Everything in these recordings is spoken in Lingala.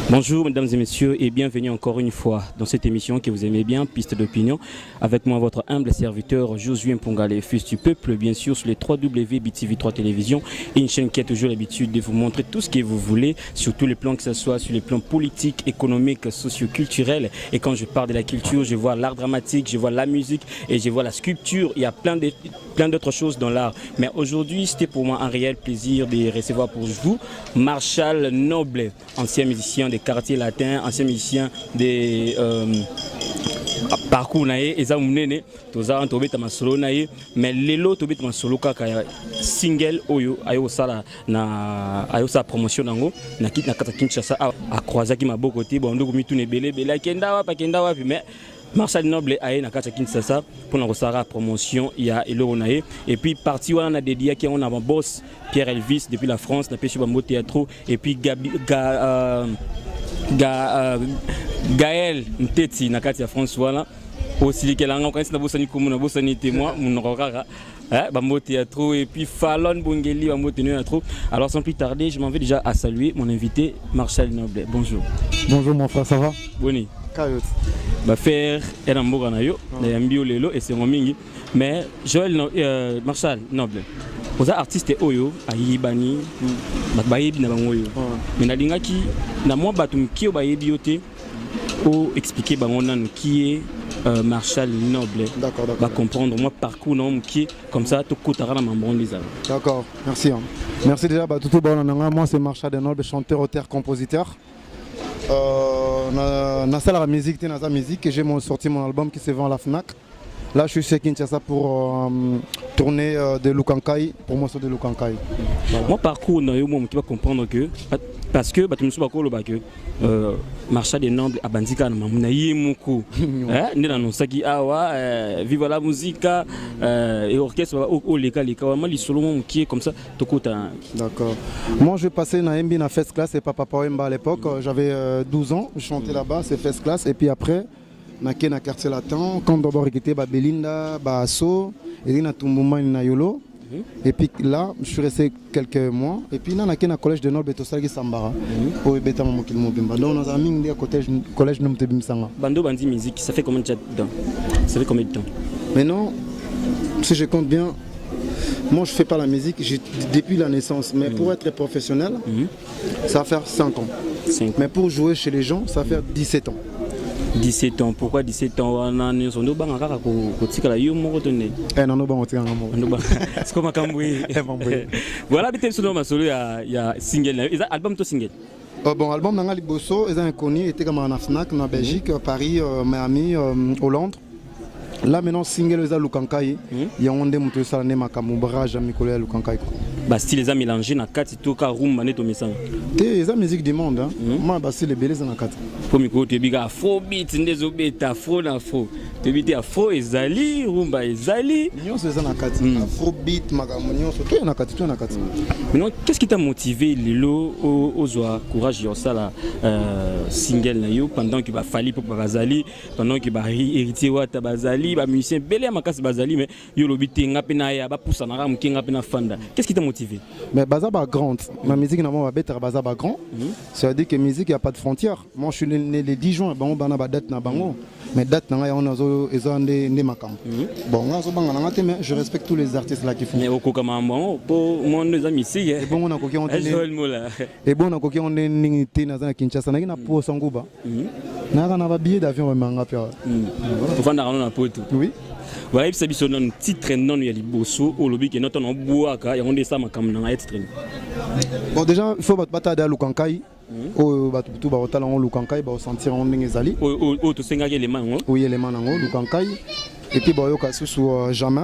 Bonjour mesdames et messieurs et bienvenue encore une fois dans cette émission que vous aimez bien, Piste d'opinion. Avec moi votre humble serviteur Josué Mpongale, fils du peuple, bien sûr sur les 3W BTV3 Télévision, et une chaîne qui a toujours l'habitude de vous montrer tout ce que vous voulez sur tous les plans, que ce soit sur les plans politiques, économiques, socio-culturels. Et quand je parle de la culture, je vois l'art dramatique, je vois la musique et je vois la sculpture. Il y a plein d'autres choses dans l'art. Mais aujourd'hui, c'était pour moi un réel plaisir de recevoir pour vous Marshall Noble, ancien musicien des quartiers latins, ancien musicien des parcours naé eza munene toza tobeta masolo naé mais lelo tobeta masolo kaka single oyo ayo sala na ayo sa promotion nango na kit na kata Kinshasa a croiser ki maboko te bon ndoko mitune belé kenda wapi mais Marshall Noble aye na kata Kinshasa pour na kosara promotion ya eloko naé et puis parti wana na dédié qui on a boss Pierre Elvis depuis la France na pesu bambo théâtre et puis Gaël Nteti na kati ya France wana aussi kelanga quand na bosani komuna bosani témoin munokaka bambo théâtre et puis Fallon Bongeli bambo théâtre. Alors sans plus tarder, je m'en vais déjà à saluer mon invité Marshall Noble. Bonjour. Bonjour mon frère, ça va? Boni. Kayot. Ba faire un mboga na yo na yambio lelo et c'est mingi mais Joël Marshall Noble. Aux artistes oyo ayibani bayebi na bango yo mais na lingaki na moi batum ki bayebi yote o expliquer bango nan qui est Marshall Noble. D'accord. Va comprendre moi parcours non qui comme ça tout kotara na mambon lisa. D'accord, merci. Merci déjà tout bon moi c'est Marshall Noble, chanteur, auteur, compositeur. Na salle la musique, na musique que j'ai sorti mon album qui se vend à la Fnac. Là, je suis chez Kinshasa pour tourner de Lukankai, pour moi, c'est de Lukankai. Voilà. Mon parcours, tu vas comprendre que, parce que tu me suis que Marshall Noble a bandika na mamunaye moko. Né dans saki awa, vive la musique et orchestre au leka vraiment les solo qui est comme ça to kota. D'accord. Moi, je passais na MB na First Class et Papa Poemba à l'époque, j'avais 12 ans, je chantais là-bas, c'est First Class et puis après na quartier latin quand d'abord était Belinda Basso et na Tumbuma na Yolo et puis là je suis resté quelques mois et puis là na collège de Nord Betosali Sambara au beta mokil mobimba donc dans un ming de collège nom te bimsanga bando bandi musique ça fait combien de temps mais non si je compte bien moi je fais pas la musique depuis la naissance mais pour être professionnel ça va faire 5 ans mais pour jouer chez les gens ça va faire 17 ans. 17 ans, pourquoi 17 ans? On a un son de banque à la yo mon retourné. Non, non, c'est comme un cambouis. Voilà, peut-être sur ma solo, il y a single, album to single. Bon, album Nanga Liboso, ils ont connu, était comme en Fnac, en Belgique, Paris, Miami, Hollande. Là maintenant single les Lukankai, il y a un des moutons salés makamubra jamais collé à Lukankai. Bah style les a mélangé na kati toka rumba neto mesang. Les musique du monde, moi bah c'est les belles na kati. Pour miko te biga afrobeat ndezo beta afro na afro. Te bité afro ezali rumba ezali. Nyon c'est ça na kati. Afrobeat magamonyon surtout na kati na kati. Maintenant qu'est-ce qui t'a motivé lelo ozoa courage yo ça la single na yo pendant que ba fali pour bazali pendant que ba héritier wa tabazali ba musicien belé makasi bazali mais yo lobité ngape na ya ba poussa na ram ngape na fanda. Qu'est-ce qui t'a motivé? Mais Bazaba grande, ma musique n'a pas bête Bazaba grand. Ça veut dire que musique il y a pas de frontières. Moi je suis né le 10 juin, bon bana ba date na bango. Mais date na ya on a des makam. Bon on a banga na mais je respecte tous les artistes là qui font. Mais au kokama bon pour mon nos amis ici. Et bon on a coqué on et bon on a coqué on est ningité na Kinshasa na na pour sanguba. Na ba billet d'avion manga pia. Pour vendre na poto. Oui. Voilà, il s'agit de titre non il y a Liboso au lobby qui est notre nom boaka et on est ça ma cam na titre. Bon déjà il faut battre à Lukankai. Au tout ba hôtel en Lukankai ba sentir on ngezali. Au to senga les mains. Oui les mains en Lukankai et puis ba yo ka sous jamais.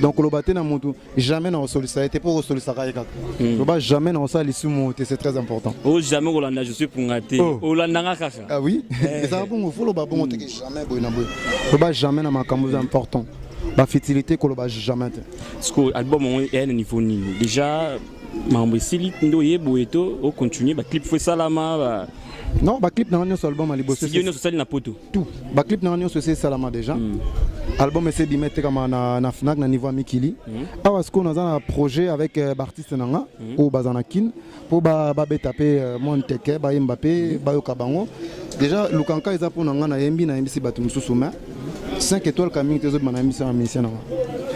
Donc le baté na mutu jamais na solidarité pour solidarité kaka. Le ba jamais na ça lissu monter c'est très important. Oh jamais Rolanda je suis pour ngate. Rolanda kaka. Ah oui. Et ça bon faut le ba bon monter jamais boy na boy. Le ba jamais na makambo important. Ba fertilité ko le ba jamais. Parce que album on est à un niveau déjà mambo sili ndo yebo eto au continuer ba clip foi salama Non, ba clip na ngani sur album ali bossé. Si yo social na poto. Tout. Ba clip na ngani c'est salama déjà. Album essaie de mettre comme na Fnac na niveau Mikili. Awa ce qu'on a un projet avec artiste nanga ou bazanakin pour ba taper Monteke, ba Mbappé, ba Yokabango. Déjà Lukanka eza pour nanga na yembi si batu mususuma. 5 étoiles kaming tezo na mission nanga.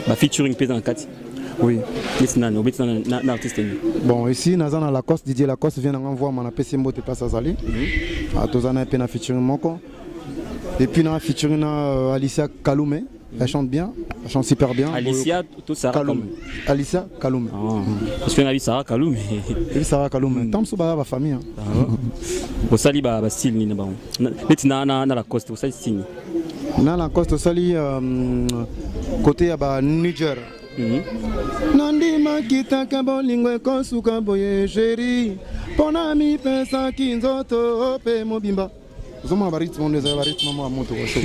Ba featuring pesa en 4. Oui. Na artiste. Bon, ici, nous avons Lacoste, Didier Lacoste vient d'envoyer mon PC Mbote Place Azali. Tous en a un featuring Moko. Et puis, nous avons featuring Alicia Kaloume. Elle chante bien, elle chante super bien. Alicia, tout ça. Kaloume. Alicia Kaloume. Parce qu'on a vu Sarah Kaloume. Et Sarah Kaloume. Tant que ça va famille. Au sali ba style ni na ba. Beti na Lacoste, au sali style. Na Lacoste au sali côté à Niger. Nandima kitaka bolingo ekosuka boye chéri pona mi pesa kinzoto pe mobimba zoma baritmo ndeza baritmo mo moto washo.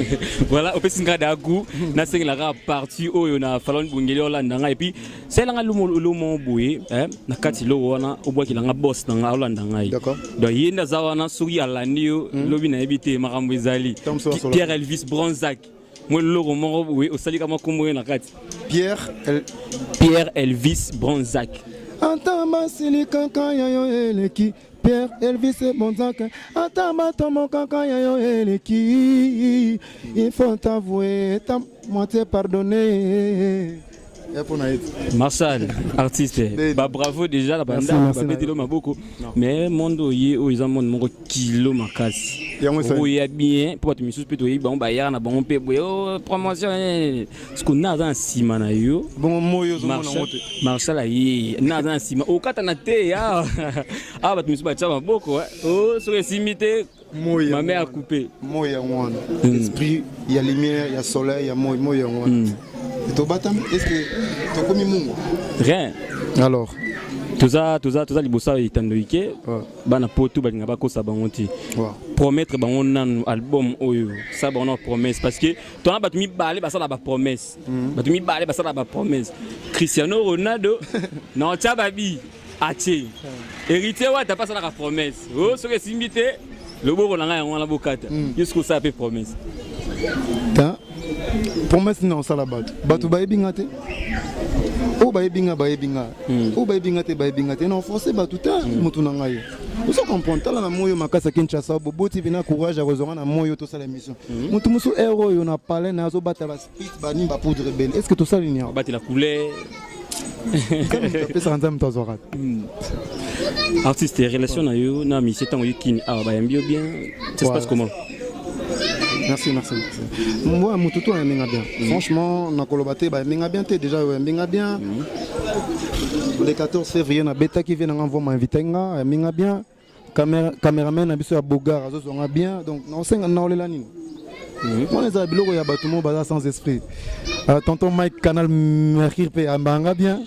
Voilà, au pesinga dagu na sengela ka partie oyo na falon bungeli olanda nga et puis c'est la lumo boye na kati lo wana obwaki la boss na olanda nga. D'accord. Donc yenda zawana suri alanio lobi na ebité makambo ezali Pierre Elvis Bronzac. Moi le roman oui au sali kama kombo na kati Pierre Elvis Bronzac. Antama sili kaka yo eleki Pierre Elvis Bronzac. Antama tomo kaka yo eleki. Il faut t'avouer, ta moitié pardonner. Marshall, artiste, bah bravo déjà la bande, bah pétilo m'a beaucoup. Mais mondo yé o ils ont mon kilo makasi. Oui bien, pour te misus péto yé bon bah y'a na bon pe oh promotion. Ce qu'on a dans sima na yo. Bon moyo Marshall yé na dans sima. Au katana te ya. Ah bah tu misus bah tchama beaucoup. Oh sur les imité. Ma mère a coupé. Moya one. Esprit, il y a lumière, il y a soleil, il y a moya one. Est-ce que tu as commis Mungo? Rien. Alors tout ça libosa itandoike bana poto balinga bakosa bangonti promettre bango album oyo ça bango promesse parce que toi batu mi balé basala ba promesse batu mi balé basala ba promesse Cristiano Ronaldo non tia babi ache héritier wa ta pas ça la promesse oh ce que simité le boko na nga la bokata jusqu'au ça fait promesse promesse non ça la batu ba ebingate o ba ebinga o ba ebingate non forcé batu ta mutu na ngai vous comprenez tala na moyo makasa Kinshasa boboti bina courage à raison na moyo to ça l'émission mutu musu héros yo na parler na zo bata ba speed ba nimba poudre belle est-ce que tout ça linia bati la couleur artiste relation na yo na mi c'est tant yikini ah ba mbio bien ça se passe comment? Merci. Moi, mon toutou est bien. Franchement, na kolobate ba bien déjà bien. Le 14 février na beta qui vient envoyer m'inviter bien. Caméraman na biso ya Bogar azo zonga bien. Donc na senga na olela nini. Moi les abiloko ya batumo baza sans esprit. Tonton Mike Canal Mercure pe ambanga bien.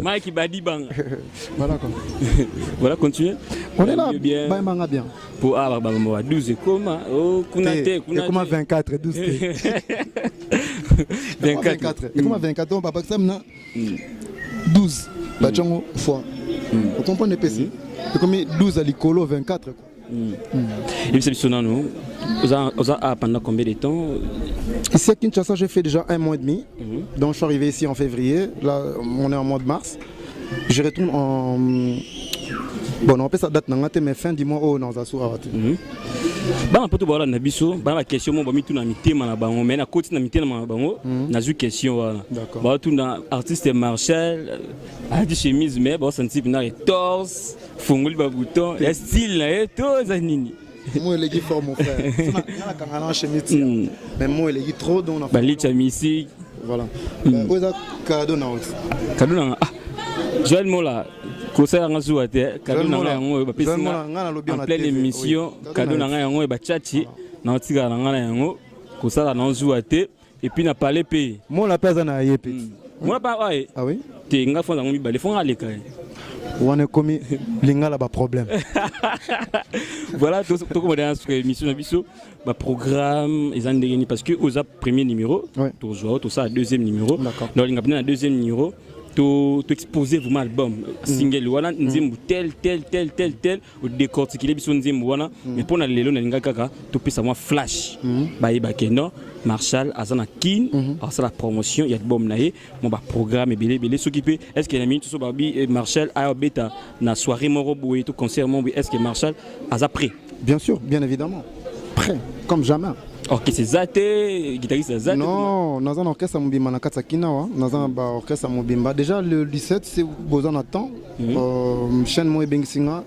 Mike Badi Bang. Voilà quoi. Voilà, continue. On est là bien. Bien. Pour avoir 12 comment oh kunate comment 24 12 24 et comment 24 on papa ça maintenant 12 bachongo fois vous comprenez PC c'est comme 12 à l'icolo 24 quoi. Et puis c'est nous pendant combien de temps? Ici à Kinshasa j'ai fait déjà 1 mois et demi. Donc je suis arrivé ici en février, là on est en mois de mars. Je retourne en bon on peut ça date mais fin du mois oh dans Asura. Bah pour tout voilà na biso bah la question mo ba mi tout na mitema na bango mais na côté na mitema na bango na zu question voilà. Bah tout na artiste Marshall a dit chemise mais bon senti na torse fongoli ba bouton et style là tout ça nini. Moi il est fort mon frère. Na kangana chemise mais moi il est trop donc on a bah li chamisi voilà. Oza cadeau na autre. Cadeau na ah Joël Mola conseil nga zuwa te cadeau na yango ba pesi en pleine émission cadeau na yango ba chachi na otika na nga yango kosala na zuwa te et puis na parler pe moi la pesa na yepe moi pas ouais ah oui te nga fonda ngombi ba le fonga le kai on est commis lingala ba problème voilà tout comme dans cette émission na biso ba programme ils ont gagné parce que aux premier numéro toujours tout ça deuxième numéro donc il a pris un deuxième numéro to exposer vraiment album single wana nzembo tel au décortiquer biso nzembo wana mais pour na lelo na linga kaka to pesa moi flash ba yeba keno Marshall azana kin ça la promotion il y a album na ye mon ba programme belé s'occuper est-ce que la minute so babi Marshall a beta na soirée moro boy tout concert mon est-ce que Marshall a prêt bien sûr bien évidemment prêt comme jamais. Ok, c'est Zate, guitariste Zate. Non, nous avons un orchestre Mobimba na Katsakina, nous avons un orchestre Mobimba. Déjà le 17, c'est besoin de temps. Chaîne Moe Bengsinga,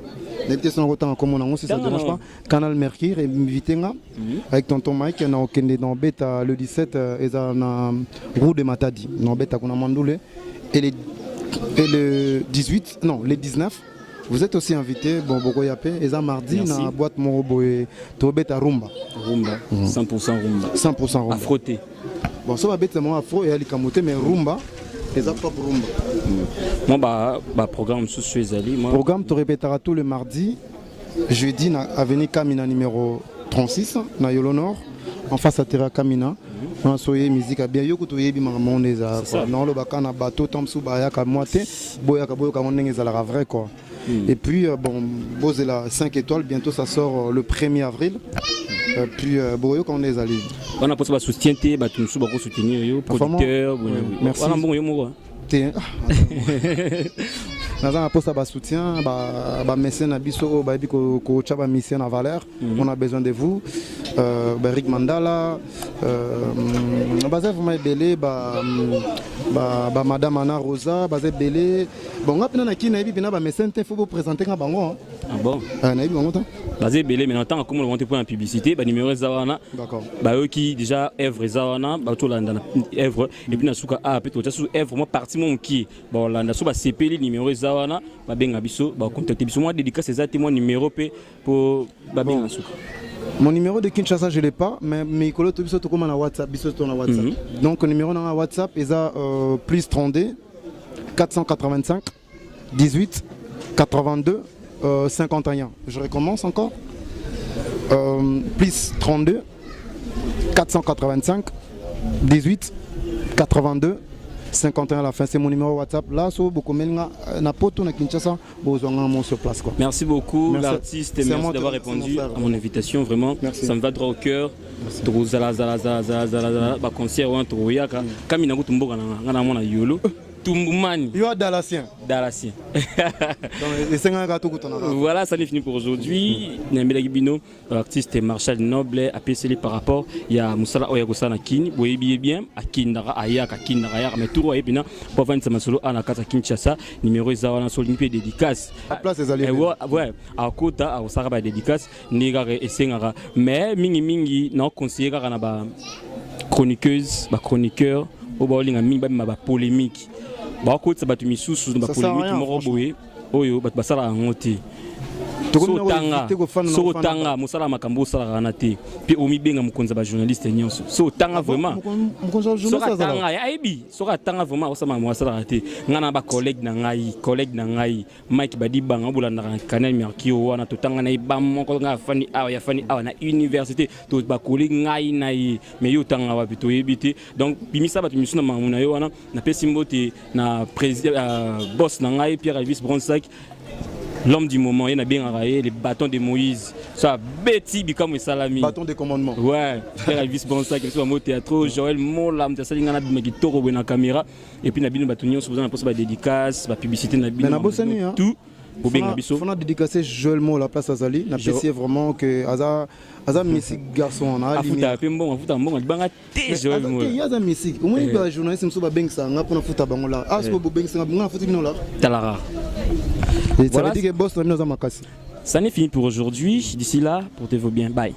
l'invitation son retard en commun, si ça ne dérange pas. Canal Mercure et invité avec tonton Mike, on a aucun dans bêta le 17 et ça na roue de Matadi, dans bêta qu'on a mandoulé et le 18, non, le 19. Vous êtes aussi invité, bon, Bogoyapé, et ça mardi, dans la boîte Morobo et Tobet à Rumba. Rumba, 100% Rumba. 100% Rumba. À frotter. Bon, ça va être mon afro et à l'ikamote, mais Rumba, et ça pas pour Rumba. Moi, programme sous Suezali. Programme, tu répéteras tout le mardi, jeudi, à Avenue Kamina numéro 36, dans Yolo Nord, en face à Terra Kamina. On a soyé musique à bien yoko to yebi mamone za non le bakana bateau tamsu bayaka moite boyaka boyaka monenge za la vrai quoi. Et puis bon Bose la 5 étoiles bientôt ça sort le 1er avril. Puis boyo quand on est allé. On a possible soutien té ba tout ba soutenir yo producteur merci. On a bon yo mo. Nous avons un soutien, un mécène à Bisso, un mission à Valère. On a besoin de vous. Rick Mandala, Madame Anna Rosa, Belé. Bon, on a un mécène, il faut vous présenter un bango. Ah bon? Basé Belé, mais en tant que comme on pour la publicité, numéro Zawana. D'accord. Eux qui déjà œuvre Zawana, tout là dans œuvre et puis nasuka a peut-être sous œuvre moi partie mon qui bon là nasuka CP numéro Zawana, benga biso, contacter biso moi dédicace ces témoins numéro P pour benga nasuka. Mon numéro de Kinshasa je l'ai pas, mais mes collègues biso to comme na WhatsApp, biso to na WhatsApp. Donc le numéro dans WhatsApp est à plus 32 485 18 82 51. Je recommence encore. Plus 32 485 18 82 51 à la fin. C'est mon numéro WhatsApp. Là, so beaucoup na poto na Kinshasa, besoin sur place quoi. Merci beaucoup l'artiste et merci d'avoir répondu à mon invitation vraiment. Merci. Ça me va droit au cœur. Zala concert ou un troyaka. Kamina gutumboka na mona yolo. Tumbumani. Yo Dalasien. Dalasien. Voilà, ça n'est fini pour aujourd'hui. Nambela Gibino, artiste Marshall Noble, appelé par rapport. Il y a Moussala Oyagosana Kin, vous voyez bien, à Kindara, Ayaka, Kindara, mais tout est bien. Pour vendre sa solo à la Casa Kinshasa, numéro Zawana Solimpi dédicace. La place est allée. Ouais, à Kota, à Osaraba dédicace, Négare et Sengara. Mais Mingi, non, conseiller Garanaba, chroniqueuse, chroniqueur, au bowling à Mingi, ma polémique. Bah côté ça battu misusu na polémique moko boye oyo bat basala ngoti so tanga musala makambo sala kana te puis omi benga mukonza ba journaliste nyonso so tanga vraiment mukonza journaliste tanga aibi so tanga vraiment osama mwasala te ngana ba collègue na ngai Mike badi banga bulanda Canal Mercure wana to tanga na ibam moko nga fani awa na université to ba collègue ngai na yi mais yo tanga wa bito yebite donc bimisa batu misuna mamuna yo wana na pesi mbote na président boss na ngai Pierre Elvis Bronsac. L'homme du moment, il y a bien raillé les bâtons de Moïse. Ça Betty Bikam et Salami. Bâton de commandement. Ouais. Pierre Elvis Bonsa qui soit au théâtre, Joël Molam, ça il y a des toro na caméra et puis Nabil Batunion se faisant la dédicace, la publicité Nabil. Tout. Pour bien Nabiso. On a dédicacé Joël Mo la place Azali. N'apprécié vraiment que Aza Messi garçon on a limite. Afuta bon, banga té Joël Mo. Il y a des Messi. Comment il va journaliste me beng ça, on a pour futa bango là. Ah, so beng ça, on a futa bino là. Talara. Ça veut dire que boss, ça n'est fini pour aujourd'hui. D'ici là, portez-vous bien. Bye.